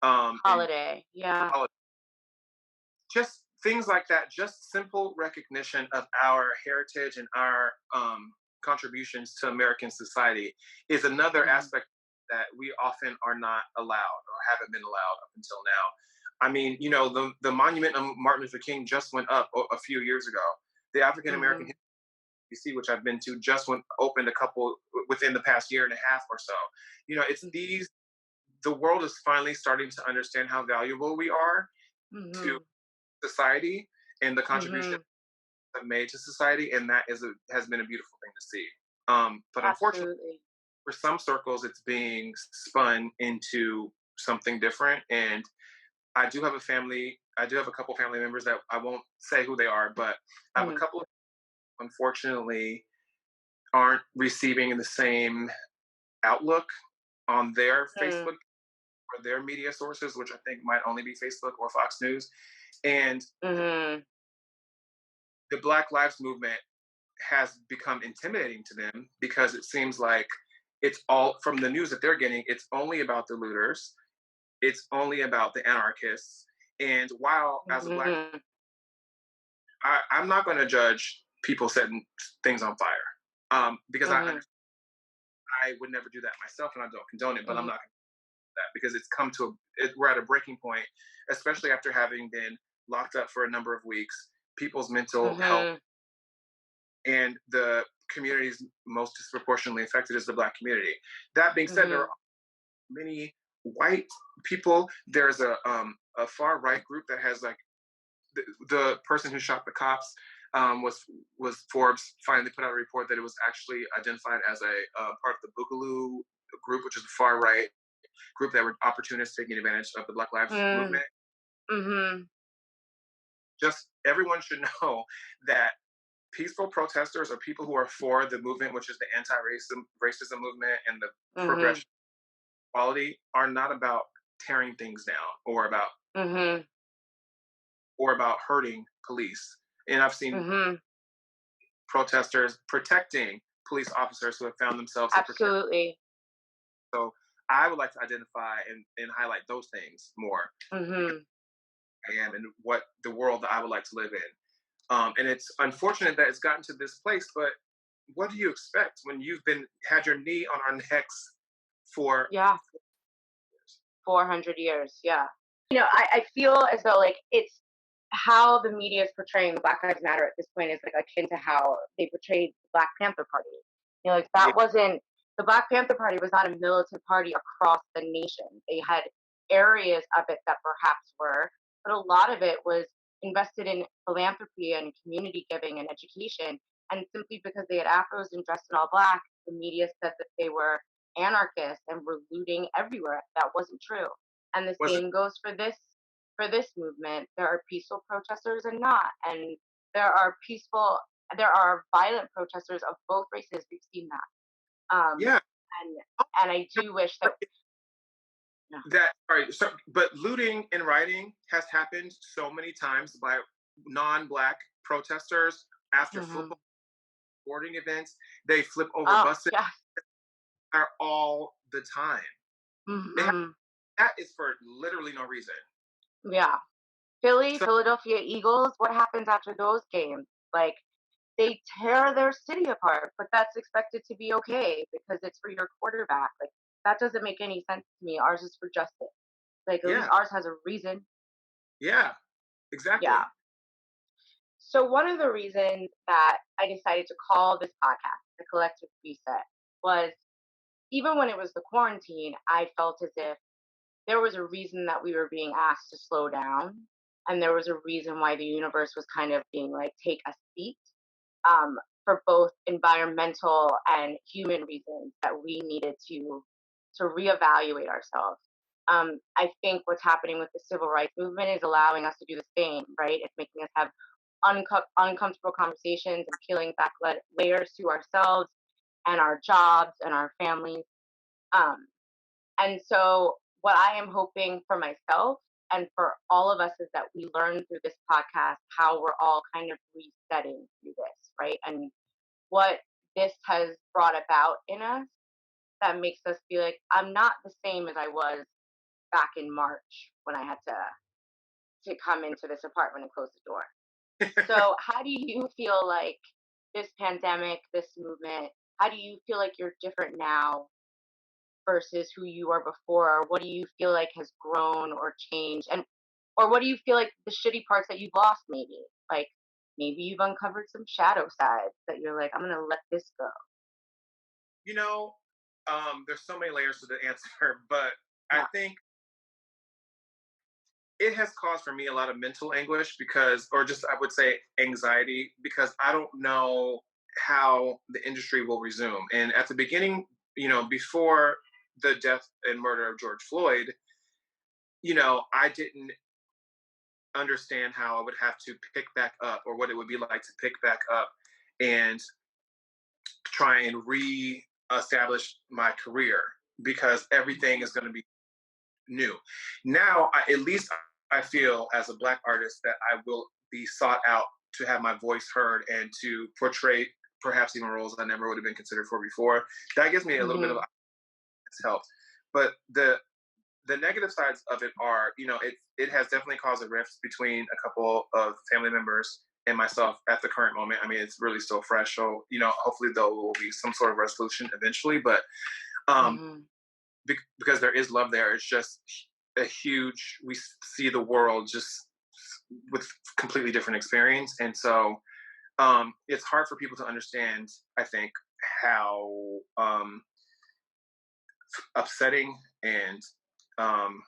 Speaker 2: And
Speaker 1: holiday. Yeah,
Speaker 2: just things like that, just simple recognition of our heritage and our contributions to American society is another
Speaker 1: hmm
Speaker 2: aspect that we often are not allowed or haven't been allowed up until now. I mean, the monument of Martin Luther King just went up a few years ago. The African American
Speaker 1: hmm
Speaker 2: History, which I've been to, just went opened a couple within the past year and a half or so. It's these. The world is finally starting to understand how valuable we are to
Speaker 1: hmm
Speaker 2: society and the contribution
Speaker 1: hmm
Speaker 2: have made to society, and that has been a beautiful thing to see. But unfortunately,
Speaker 1: absolutely.
Speaker 2: for some circles, it's being spun into something different. And I do have a family. I do have a couple family members that I won't say who they are, but I have a
Speaker 1: hmm
Speaker 2: couple of unfortunately aren't receiving the same outlook on their
Speaker 1: hmm
Speaker 2: Facebook or their media sources, which I think might only be Facebook or Fox News. And
Speaker 1: hmm
Speaker 2: the Black Lives Movement has become intimidating to them because it seems like it's all from the news that they're getting, it's only about the looters, it's only about the anarchists. And while as a black,
Speaker 1: hmm
Speaker 2: I'm not going to judge people setting things on fire because
Speaker 1: hmm
Speaker 2: I would never do that myself and I don't condone it, but I'm
Speaker 1: hmm
Speaker 2: not going to do that because it's come to we're at a breaking point, especially after having been locked up for a number of weeks. People's mental health
Speaker 1: hmm
Speaker 2: and the communities most disproportionately affected is the black community. That being said, there are
Speaker 1: hmm
Speaker 2: many white people. There's a far right group that has like the person who shot the cops was Forbes finally put out a report that it was actually identified as a part of the Boogaloo group, which is the far right group that were opportunists taking advantage of the Black Lives
Speaker 1: hmm
Speaker 2: movement.
Speaker 1: hmm
Speaker 2: Just everyone should know that peaceful protesters or people who are for the movement, which is the anti-racism movement and the
Speaker 1: hmm
Speaker 2: progression equality, are not about tearing things down
Speaker 1: hmm
Speaker 2: or about hurting police. And I've seen
Speaker 1: hmm
Speaker 2: protesters protecting police officers who have found themselves in precarious.
Speaker 1: absolutely.
Speaker 2: So I would like to identify and highlight those things more because
Speaker 1: hmm
Speaker 2: I am and what the world that I would like to live in. And it's unfortunate that it's gotten to this place, but what do you expect when you've been had your knee on our necks for
Speaker 1: Yeah,
Speaker 2: years?
Speaker 1: 400 years. Yeah. I feel as though like it's how the media is portraying the Black Lives Matter at this point is like akin to how they portrayed the Black Panther Party. Like
Speaker 2: Yeah,
Speaker 1: that wasn't the Black Panther Party was not a militant party across the nation. They had areas of it that perhaps were, but a lot of it was invested in philanthropy and community giving and education. And simply because they had afros and dressed in all black, the media said that they were anarchists and were looting everywhere. That wasn't true. And the
Speaker 2: Was it?
Speaker 1: same goes for this movement. There are peaceful protesters and not. And there are peaceful there are violent protesters of both races. We've seen that.
Speaker 2: Yeah.
Speaker 1: And and I do wish that no.
Speaker 2: That all right. So, but looting and rioting has happened so many times by non-black protesters after
Speaker 1: Mhm.
Speaker 2: football sporting events. They flip over
Speaker 1: Oh,
Speaker 2: buses
Speaker 1: yeah.
Speaker 2: are all the time. It ha-
Speaker 1: Mhm.
Speaker 2: that is for literally no reason.
Speaker 1: Yeah. Philly,
Speaker 2: So
Speaker 1: Philadelphia Eagles, what happens after those games? Like, they tear their city apart, but that's expected to be okay because it's for your quarterback. Like, that doesn't make any sense to me. Ours is for justice. Like, at least
Speaker 2: yeah,
Speaker 1: ours has a reason.
Speaker 2: yeah, exactly.
Speaker 1: Yeah. So, one of the reasons that I decided to call this podcast The Collective Reset was even when it was the quarantine, I felt as if there was a reason that we were being asked to slow down. And there was a reason why the universe was kind of being like, take a seat, for both environmental and human reasons that we needed to reevaluate ourselves. I think what's happening with the civil rights movement is allowing us to do the same, right? It's making us have uncomfortable conversations and peeling back layers to ourselves and our jobs and our families. Um, and so, what I am hoping for myself and for all of us is that we learn through this podcast how we're all kind of resetting through this, right? And what this has brought about in us that makes us feel like I'm not the same as I was back in March when I had to come into this apartment and close the door. So, how do you feel like this pandemic, this movement, how do you feel like you're different now versus who you are before? Or what do you feel like has grown or changed? And or what do you feel like the shitty parts that you've lost maybe? Like maybe you've uncovered some shadow sides that you're like, I'm gonna let this go.
Speaker 2: You know, there's so many layers to the answer, but I
Speaker 1: Yeah.
Speaker 2: think it has caused for me a lot of mental anguish because, or just I would say anxiety, because I don't know how the industry will resume. And at the beginning, before the death and murder of George Floyd, I didn't understand how I would have to pick back up or what it would be like to pick back up and try and re-establish my career because everything is going to be new. Now, at least I feel as a Black artist that I will be sought out to have my voice heard and to portray perhaps even roles I never would have been considered for before. That gives me a little bit of
Speaker 1: Hmm.
Speaker 2: help. But the negative sides of it are, it has definitely caused a rift between a couple of family members and myself at the current moment. I mean, it's really still fresh. So, hopefully there will be some sort of resolution eventually. But um,
Speaker 1: Hmm.
Speaker 2: because there is love there, it's just we see the world just with completely different experience. And so it's hard for people to understand, I think, how upsetting and um,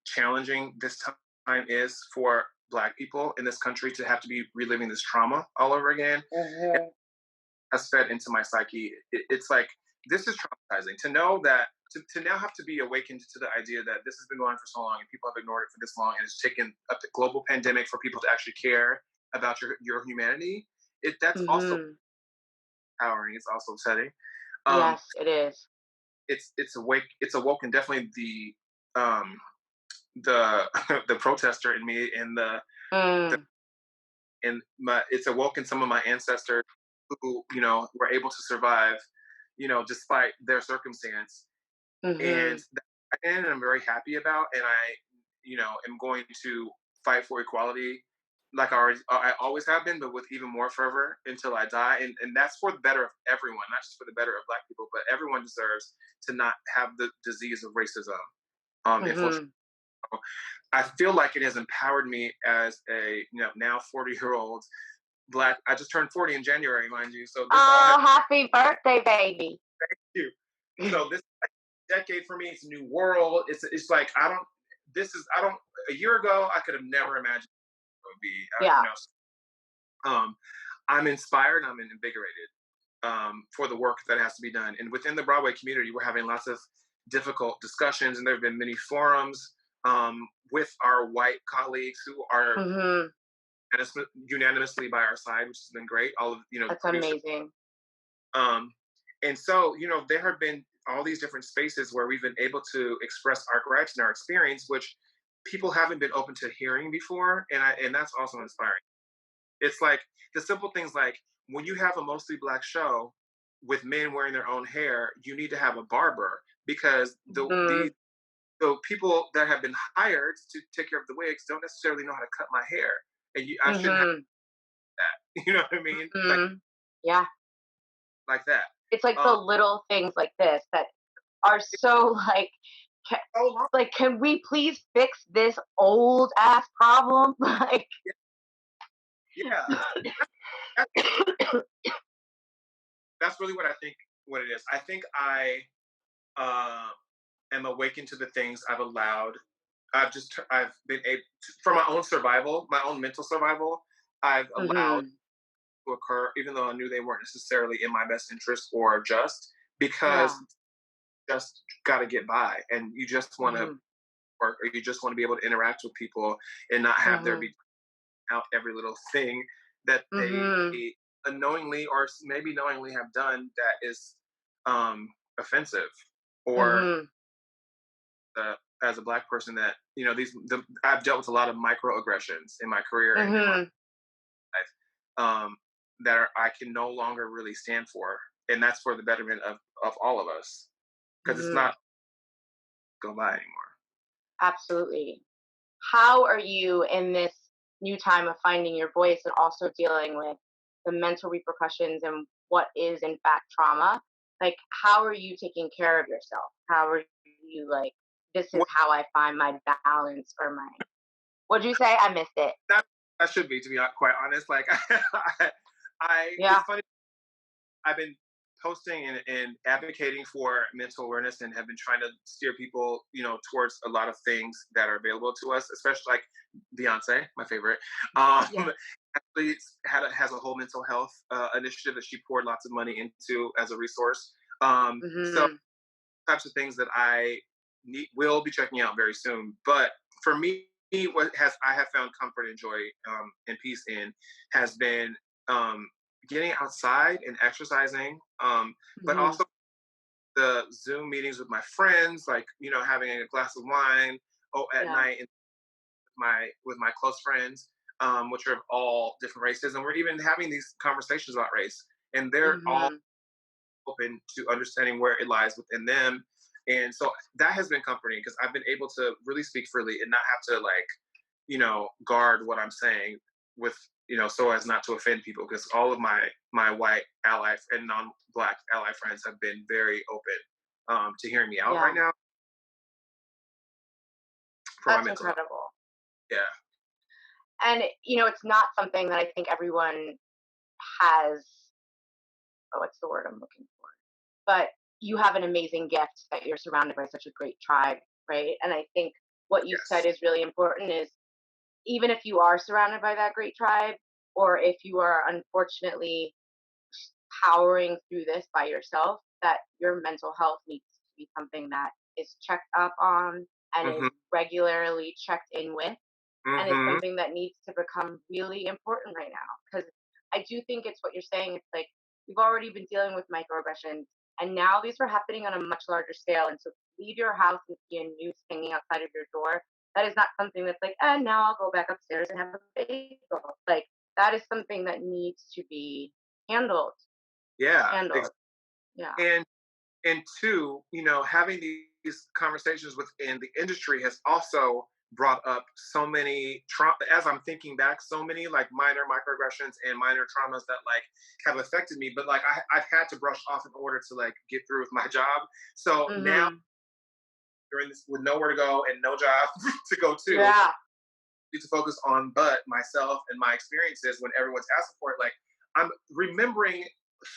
Speaker 2: challenging this time is for Black people in this country to have to be reliving this trauma all over again. It
Speaker 1: Hmm.
Speaker 2: has fed into my psyche. It's like, this is traumatizing to know that, to now have to be awakened to the idea that this has been going on for so long and people have ignored it for this long and it's taken a global pandemic for people to actually care about your humanity. That's also
Speaker 1: Hmm.
Speaker 2: empowering. It's also upsetting. Um,
Speaker 1: Yes, it is.
Speaker 2: it's awoken definitely um, the the protester in me and the
Speaker 1: Mm.
Speaker 2: and it's awoken some of my ancestors who were able to survive despite their circumstance, and
Speaker 1: Hmm.
Speaker 2: and I'm very happy about, and I am going to fight for equality like I always have been, but with even more fervor until I die, and that's for the better of everyone, not just for the better of Black people, but everyone deserves to not have the disease of racism. Unfortunately,
Speaker 1: Hmm.
Speaker 2: I feel like it has empowered me as a now 40-year-old Black. I just turned 40 in January, mind you. So this all has
Speaker 1: Oh, happy birthday, baby.
Speaker 2: you. So this decade for me, it's a new world. It's like I don't. This is I don't. A year ago, I could have never imagined it would be.
Speaker 1: Yeah.
Speaker 2: Um, I'm inspired, I'm invigorated for the work that has to be done. And within the Broadway community, we're having lots of difficult discussions, and there have been many forums with our white colleagues who are
Speaker 1: Mm-hmm.
Speaker 2: unanimously by our side, which has been great. All of the
Speaker 1: That's
Speaker 2: producers.
Speaker 1: amazing.
Speaker 2: Um, and so there have been all these different spaces where we've been able to express our gripes and our experience, which people haven't been open to hearing before, and that's also inspiring. It's like the simple things like when you have a mostly black show with men wearing their own hair, you need to have a barber because
Speaker 1: Mm-hmm.
Speaker 2: the people that have been hired to take care of the wigs don't necessarily know how to cut my hair, and I shouldn't have
Speaker 1: Mm-hmm.
Speaker 2: that. You know what I mean?
Speaker 1: Mm-hmm. Yeah.
Speaker 2: Like that.
Speaker 1: It's like the
Speaker 2: Um,
Speaker 1: little things like this that are so like,
Speaker 2: so long.
Speaker 1: like, can we please fix this old ass problem? Like,
Speaker 2: Yeah, that's, that's really what I think. What it is, I think I uh, am awakened to the things I've allowed. I've been able for my own survival, my own mental survival. I've allowed
Speaker 1: hmm
Speaker 2: to occur, even though I knew they weren't necessarily in my best interest or just
Speaker 1: yeah.
Speaker 2: because just got to get by, and you just want to
Speaker 1: hmm
Speaker 2: work, or you just want to be able to interact with people and not have there
Speaker 1: hmm
Speaker 2: be out every little thing that they
Speaker 1: hmm
Speaker 2: unknowingly or maybe knowingly have done that is offensive or
Speaker 1: hmm
Speaker 2: as a black person that I've dealt with a lot of microaggressions in my career and in my
Speaker 1: hmm
Speaker 2: life that I can no longer really stand for, and that's for the betterment of all of us because it's
Speaker 1: hmm
Speaker 2: not go by anymore.
Speaker 1: Absolutely. How are you in this new time of finding your voice and also dealing with the mental repercussions and what is in fact trauma? Like, how are you taking care of yourself? How are you like, this is
Speaker 2: Well,
Speaker 1: how I find my balance or my, what'd you say? I missed it.
Speaker 2: that that should be, to be quite honest. Like,
Speaker 1: Yeah.
Speaker 2: it's funny. I've been posting and advocating for mental awareness and have been trying to steer people, towards a lot of things that are available to us, especially like Beyonce, my favorite.
Speaker 1: Yeah.
Speaker 2: Actually has a whole mental health initiative that she poured lots of money into as a resource. So
Speaker 1: hmm
Speaker 2: types of things that will be checking out very soon. But for me, what has I have found comfort and joy and peace in has been getting outside and exercising, but
Speaker 1: hmm
Speaker 2: also the Zoom meetings with my friends, like having a glass of wine at
Speaker 1: Yeah.
Speaker 2: night and with my close friends, which are of all different races, and we're even having these conversations about race, and they're all
Speaker 1: hmm
Speaker 2: open to understanding where it lies within them. And so that has been comforting because I've been able to really speak freely and not have to guard what I'm saying with, so as not to offend people. Because all of my white ally and non-black ally friends have been very open to hearing me out right
Speaker 1: Yeah.
Speaker 2: now for my
Speaker 1: That's
Speaker 2: mental health.
Speaker 1: incredible.
Speaker 2: Yeah.
Speaker 1: And, it's not something that I think everyone has. Oh, what's the word I'm looking for? But you have an amazing gift that you're surrounded by such a great tribe, right? And I think what you said
Speaker 2: Yes.
Speaker 1: is really important is even if you are surrounded by that great tribe, or if you are unfortunately powering through this by yourself, that your mental health needs to be something that is checked up on and is
Speaker 2: Mm-hmm.
Speaker 1: regularly checked in with. And it's
Speaker 2: Mm-hmm.
Speaker 1: something that needs to become really important right now. Because I do think it's what you're saying. It's like we've already been dealing with microaggressions, and now these are happening on a much larger scale. And so to leave your house and see a noose hanging outside of your door, that is not something that's like, and now I'll go back upstairs and have a bagel. Like that is something that needs to be handled.
Speaker 2: Yeah.
Speaker 1: Handled. Yeah.
Speaker 2: And and two, having these conversations within the industry has also brought up so many trauma. As I'm thinking back, so many like minor microaggressions and minor traumas that like have affected me, but like I've had to brush off in order to like get through with my job. So now
Speaker 1: Mhm.
Speaker 2: during this, with nowhere to go and no job to go to,
Speaker 1: Yeah.
Speaker 2: need to focus on but myself and my experiences when everyone's asking for it. Like I'm remembering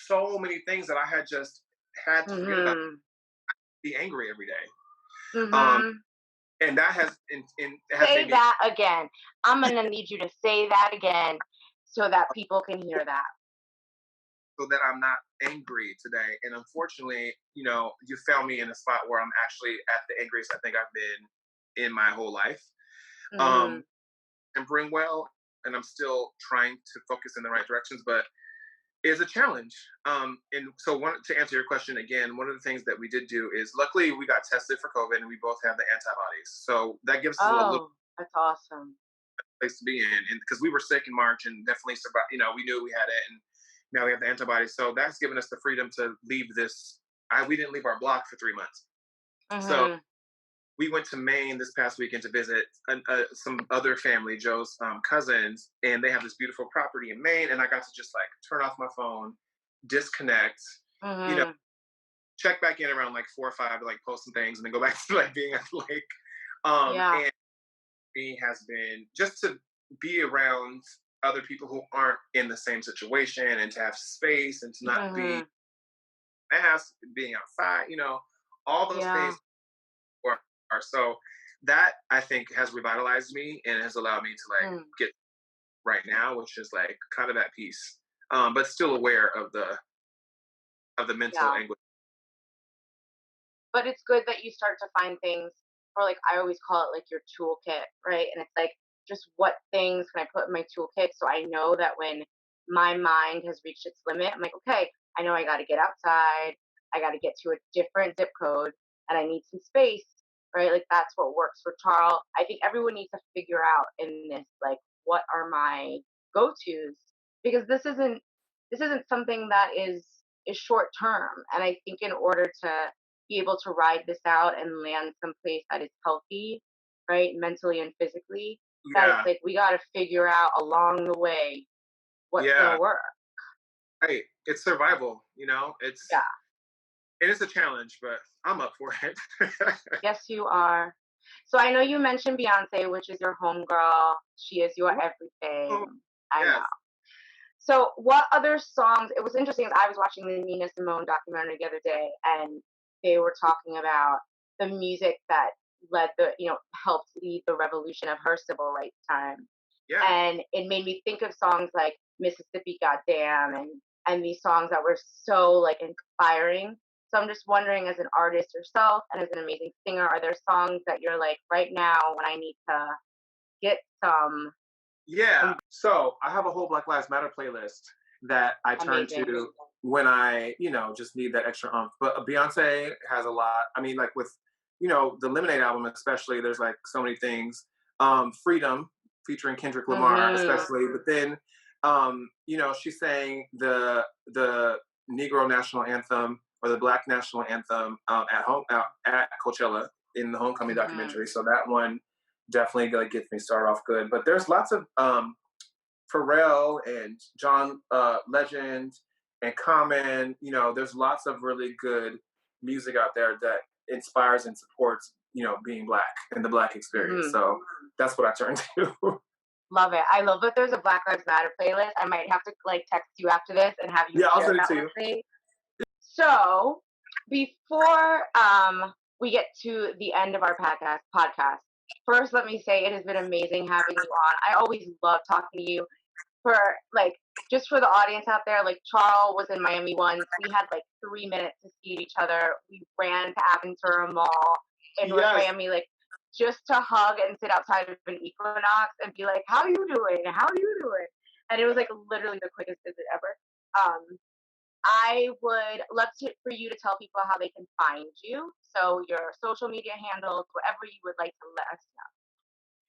Speaker 2: so many things that I had just had to forget about,
Speaker 1: Mhm.
Speaker 2: be angry every day. Um,
Speaker 1: Mhm.
Speaker 2: and that has
Speaker 1: Say
Speaker 2: made me
Speaker 1: that again. I'm gonna need you to say that again so that people can hear that.
Speaker 2: so that I'm not angry today. And unfortunately, you found me in a spot where I'm actually at the angriest I think I've been in my whole life.
Speaker 1: Mm-hmm.
Speaker 2: Um, and bring well, and I'm still trying to focus in the right directions, but it's a challenge. And so, to answer your question again, one of the things that we did do is, luckily, we got tested for COVID, and we both have the antibodies, so that gives us a little
Speaker 1: Oh, that's awesome.
Speaker 2: place to be in. And because we were sick in March and definitely survived, we knew we had it, and now we have the antibodies, so that's given us the freedom to leave this. We didn't leave our block for 3 months, so
Speaker 1: Mm-hmm.
Speaker 2: we went to Maine this past weekend to visit some other family, Joe's cousins, and they have this beautiful property in Maine. And I got to just like turn off my phone, disconnect, you know,
Speaker 1: Mm-hmm.
Speaker 2: check back in around like 4 or 5 to like post some things, and then go back to like being at the lake.
Speaker 1: Yeah.
Speaker 2: And me has been just to be around other people who aren't in the same situation, and to have space, and to not be
Speaker 1: Mm-hmm.
Speaker 2: masked, being outside, all those
Speaker 1: Yeah.
Speaker 2: things are so that I think has revitalized me and has allowed me to like
Speaker 1: Mm.
Speaker 2: get right now, which is like kind of at peace, but still aware of the mental
Speaker 1: Yeah.
Speaker 2: anguish.
Speaker 1: But it's good that you start to find things, or like I always call it like your toolkit, right? And it's like, just what things can I put in my toolkit so I know that when my mind has reached its limit, I'm like, okay, I know I got to get outside. I got to get to a different zip code and I need some space, right? Like that's what works for Charl. I think everyone needs to figure out in this, like, what are my go-tos? Because this isn't something that is short term. And I think in order to be able to ride this out and land someplace that is healthy, right, mentally and physically, that it's
Speaker 2: Yeah,
Speaker 1: like we got to figure out along the way what's
Speaker 2: yeah,
Speaker 1: gonna work.
Speaker 2: right. It's survival,
Speaker 1: Yeah.
Speaker 2: it's a challenge, but I'm up for it.
Speaker 1: Yes, you are. So I know you mentioned Beyonce, which is your homegirl. She is your
Speaker 2: Oh,
Speaker 1: everything. I know.
Speaker 2: yes,
Speaker 1: So what other songs? It was interesting. I was watching the Nina Simone documentary the other day, and they were talking about the music that helped lead the revolution of her civil rights time.
Speaker 2: yeah,
Speaker 1: And it made me think of songs like Mississippi Goddamn and these songs that were so like inspiring. So I'm just wondering, as an artist yourself and as an amazing singer, are there songs that you're like, right now when I need to get
Speaker 2: yeah.
Speaker 1: some
Speaker 2: So I have a whole Black Lives Matter playlist that I turn
Speaker 1: amazing?
Speaker 2: to when I, just need that extra umph. But Beyonce has a lot. I mean, like with, the Lemonade album, especially, there's like so many things. Freedom, featuring Kendrick Lamar,
Speaker 1: Mhm.
Speaker 2: especially. But then, she sang the Negro national anthem, or the Black national anthem, at home at Coachella in the Homecoming
Speaker 1: Mhm.
Speaker 2: documentary. So that one definitely like gets me started off good. But there's lots of Pharrell and John Legend and Common. There's lots of really good music out there that inspires and supports, being Black and the Black experience.
Speaker 1: Mhm.
Speaker 2: So that's what I turn to.
Speaker 1: Love it. I love that there's a Black Lives Matter playlist. I might have to like text you after this and have you
Speaker 2: Yeah, I'll
Speaker 1: share
Speaker 2: send it
Speaker 1: that
Speaker 2: to
Speaker 1: with
Speaker 2: you.
Speaker 1: me. So before we get to the end of our podcast, first let me say it has been amazing having you on. I always love talking to you. For like, just for the audience out there, like Charl was in Miami once. We had like 3 minutes to see each other. We ran to Aventura Mall in North
Speaker 2: Yes.
Speaker 1: Miami, like just to hug and sit outside of an Equinox and be like, "How you doing? How you doing?" And it was like literally the quickest visit ever. I would love for you to tell people how they can find you. So your social media handles, whatever you would like to let us know.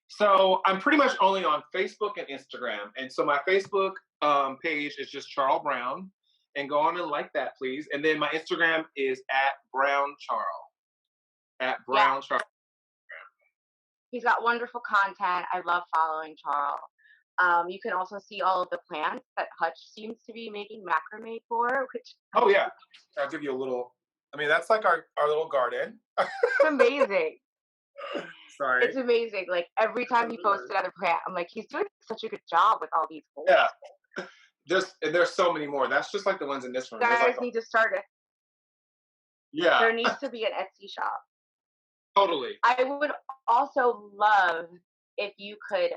Speaker 2: So I'm pretty much only on Facebook and Instagram. And so my Facebook page is just Charl Brown. And go on and like that, please. And then my Instagram is at Brown Charl. At
Speaker 1: Yeah,
Speaker 2: Brown Charl.
Speaker 1: he's got wonderful content. I love following Charles. You can also see all of the plants that Hutch seems to be making macrame for, which
Speaker 2: Oh yeah. I'll give you a little. I mean, that's like our little garden.
Speaker 1: is amazing.
Speaker 2: Sorry.
Speaker 1: It's amazing. Like every time he posts another plant, I'm like, he's doing such a good job with all these goals.
Speaker 2: Yeah. There's so many more. That's just like the ones in this
Speaker 1: You
Speaker 2: room. There's
Speaker 1: guys
Speaker 2: like
Speaker 1: need to start it.
Speaker 2: yeah,
Speaker 1: There needs to be an Etsy shop.
Speaker 2: totally.
Speaker 1: I would also love if you could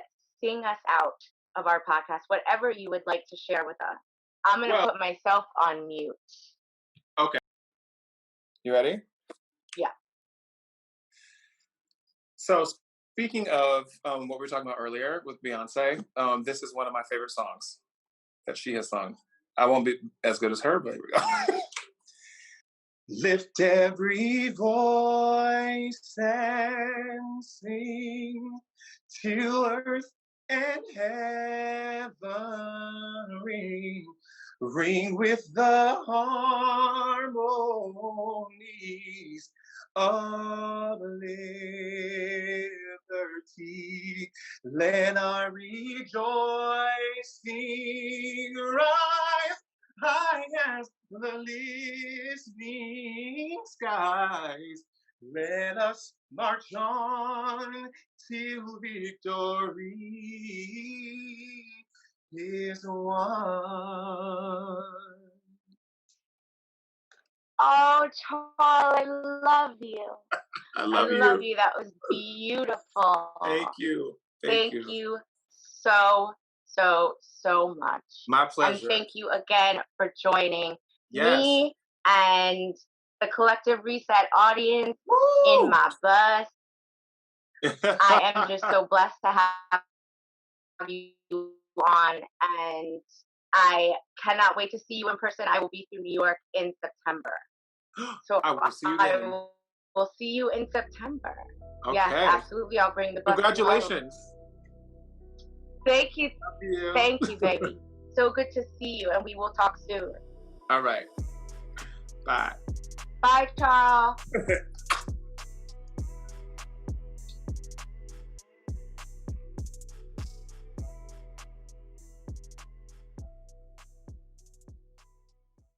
Speaker 1: sing us out of our podcast, whatever you would like to share with us. I'm going to put myself on mute.
Speaker 2: Okay. You ready?
Speaker 1: Yeah.
Speaker 2: So speaking of what we were talking about earlier with Beyonce, this is one of my favorite songs that she has sung. I won't be as good as her, but here we go. Lift every voice and sing till earth and heaven ring, ring with the harmonies of liberty. Let our rejoicing rise high as the listening skies. Let us march on till victory is won.
Speaker 1: Oh, Charl, I love you.
Speaker 2: I love
Speaker 1: you. That was beautiful.
Speaker 2: Thank you.
Speaker 1: Thank you so much.
Speaker 2: My pleasure.
Speaker 1: And thank you again for joining me and the Collective Reset audience in my bus. I am just so blessed to have you on, and I cannot wait to see you in person. I will be through New York in September. So
Speaker 2: I will see you then.
Speaker 1: We'll see you in September.
Speaker 2: Okay.
Speaker 1: Yes, absolutely. I'll bring the bus.
Speaker 2: Congratulations.
Speaker 1: Thank you. Thank you, baby. So good to see you, and we will talk soon.
Speaker 2: All right. Bye.
Speaker 1: Bye, Charl.